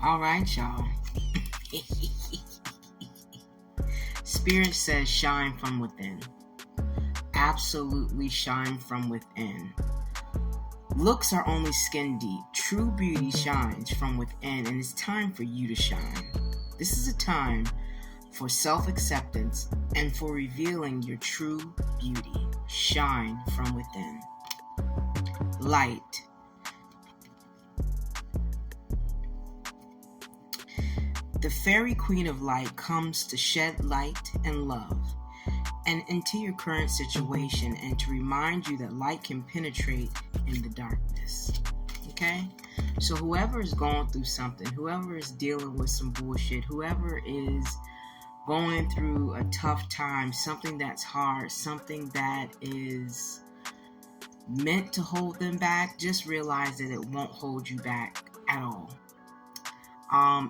All right, y'all. Spirit says shine from within. Absolutely shine from within. Looks are only skin deep. True beauty shines from within, and it's time for you to shine. This is a time for self-acceptance and for revealing your true beauty. Shine from within. Light. The fairy queen of light comes to shed light and love and into your current situation and to remind you that light can penetrate in the darkness. Okay? So whoever is going through something, whoever is dealing with some bullshit, whoever is going through a tough time, something that's hard, something that is meant to hold them back, just realize that it won't hold you back at all.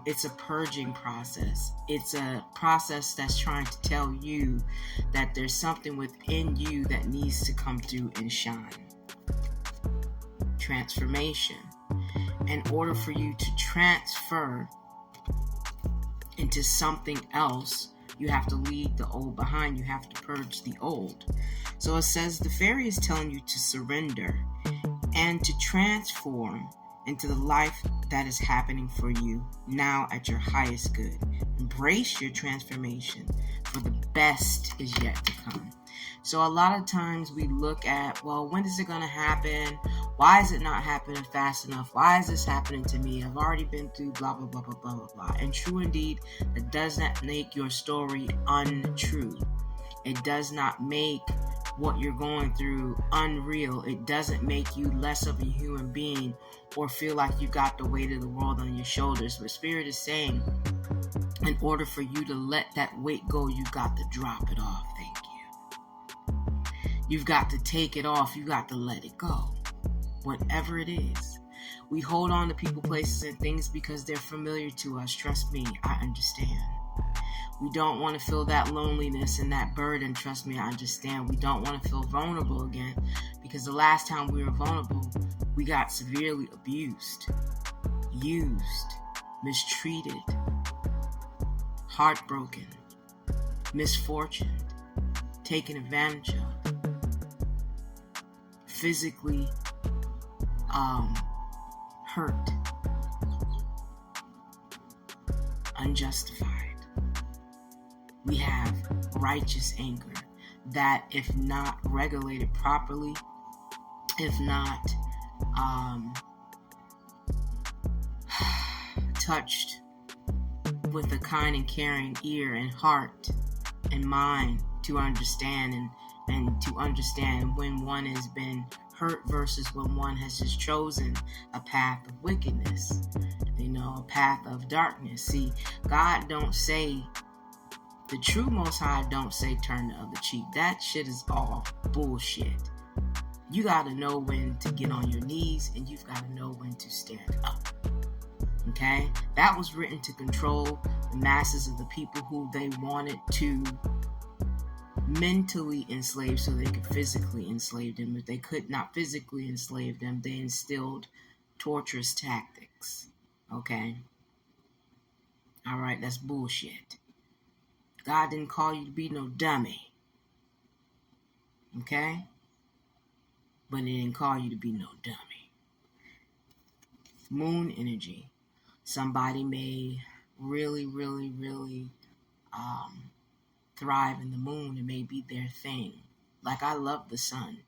It's a purging process. It's a process that's trying to tell you that there's something within you that needs to come through and shine. Transformation. In order for you to transfer into something else, you have to leave the old behind. You have to purge the old. So it says the fairy is telling you to surrender and to transform into the life that is happening for you now at your highest good. Embrace your transformation, for the best is yet to come. So a lot of times we look at, well, when is it going to happen? Why is it not happening fast enough? Why is this happening to me? I've already been through blah, blah, blah, blah, blah, blah, blah. And true indeed, it does not make your story untrue. It does not make what you're going through unreal. It doesn't make you less of a human being or feel like you got the weight of the world on your shoulders. But Spirit is saying, in order for you to let that weight go, you got to drop it off. Thank you. You've got to take it off. You got to let it go. Whatever it is. We hold on to people, places, and things because they're familiar to us. Trust me, I understand. We don't want to feel that loneliness and that burden. Trust me, I understand. We don't want to feel vulnerable again because the last time we were vulnerable, we got severely abused, used, mistreated, heartbroken, misfortuned, taken advantage of, physically hurt, unjustified. We have righteous anger that, if not regulated properly, if not touched with a kind and caring ear and heart and mind to understand and to understand when one has been hurt versus when one has just chosen a path of wickedness, a path of darkness. See, God don't say, the true Most High don't say turn the other cheek. That shit is all bullshit. You got to know when to get on your knees and you've got to know when to stand up. Okay? That was written to control the masses of the people who they wanted to mentally enslave so they could physically enslave them. If they could not physically enslave them, they instilled torturous tactics. Okay? All right, that's bullshit. God didn't call you to be no dummy. Okay? But He didn't call you to be no dummy. Moon energy. Somebody may really, really, really thrive in the moon. It may be their thing. Like, I love the sun,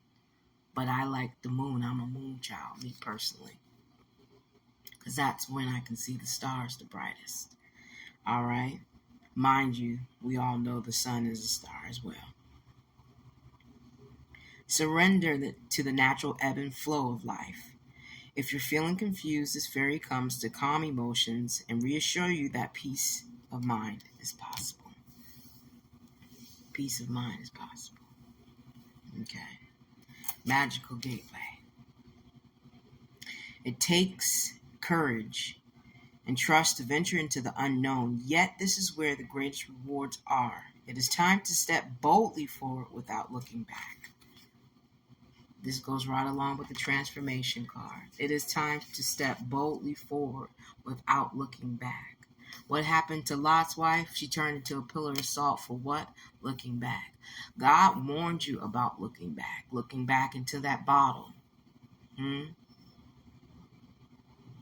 but I like the moon. I'm a moon child, me personally. Because that's when I can see the stars the brightest. All right? Mind you, we all know the sun is a star as well. Surrender to the natural ebb and flow of life. If you're feeling confused, this fairy comes to calm emotions and reassure you that peace of mind is possible. Peace of mind is possible. Okay. Magical gateway. It takes courage and trust to venture into the unknown, yet this is where the greatest rewards are. It is time to step boldly forward without looking back. This goes right along with the transformation card. It is time to step boldly forward without looking back. What happened to Lot's wife? She turned into a pillar of salt for what? Looking back. God warned you about looking back into that bottle.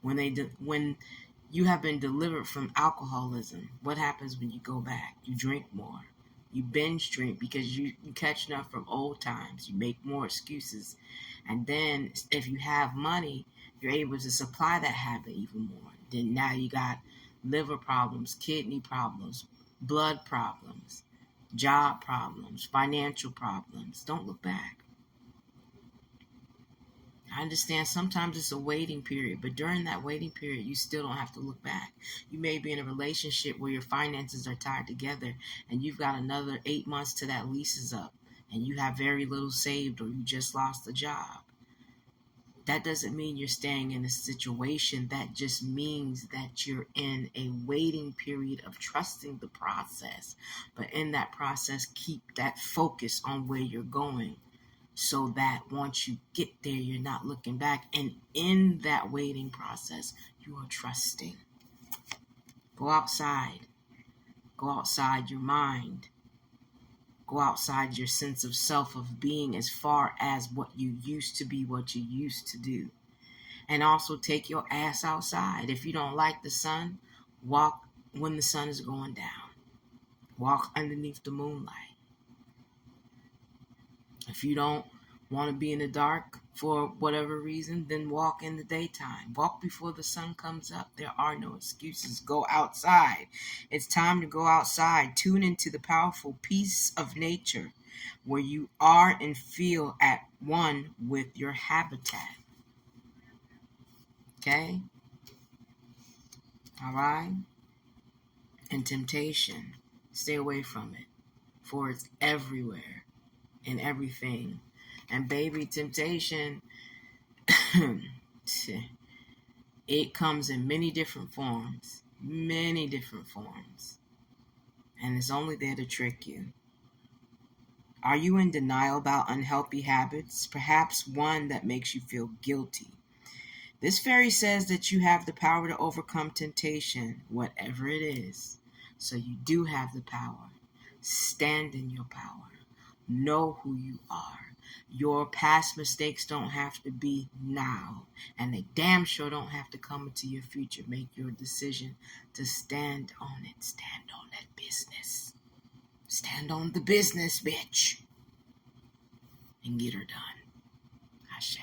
When you have been delivered from alcoholism, what happens when you go back? You drink more. You binge drink because you catching up from old times. You make more excuses. And then if you have money, you're able to supply that habit even more. Then now you got liver problems, kidney problems, blood problems, job problems, financial problems. Don't look back. I understand sometimes it's a waiting period, but during that waiting period, you still don't have to look back. You may be in a relationship where your finances are tied together and you've got another 8 months to that lease is up and you have very little saved or you just lost a job. That doesn't mean you're staying in a situation. That just means that you're in a waiting period of trusting the process. But in that process, keep that focus on where you're going, so that once you get there, you're not looking back. And in that waiting process, you are trusting. Go outside. Go outside your mind. Go outside your sense of self, of being, as far as what you used to be, what you used to do. And also take your ass outside. If you don't like the sun, walk when the sun is going down. Walk underneath the moonlight. If you don't want to be in the dark for whatever reason, then walk in the daytime. Walk before the sun comes up. There are no excuses. Go outside. It's time to go outside. Tune into the powerful peace of nature where you are and feel at one with your habitat. Okay? All right? And temptation, stay away from it, for it's everywhere in everything. And baby, temptation, it comes in many different forms. And it's only there to trick you. Are you in denial about unhealthy habits? Perhaps one that makes you feel guilty. This fairy says that you have the power to overcome temptation, whatever it is. So you do have the power. Stand in your power. Know who you are. Your past mistakes don't have to be now, and they damn sure don't have to come into your future. Make your decision to stand on it. Stand on that business. Stand on the business, bitch. And get her done. Ashe.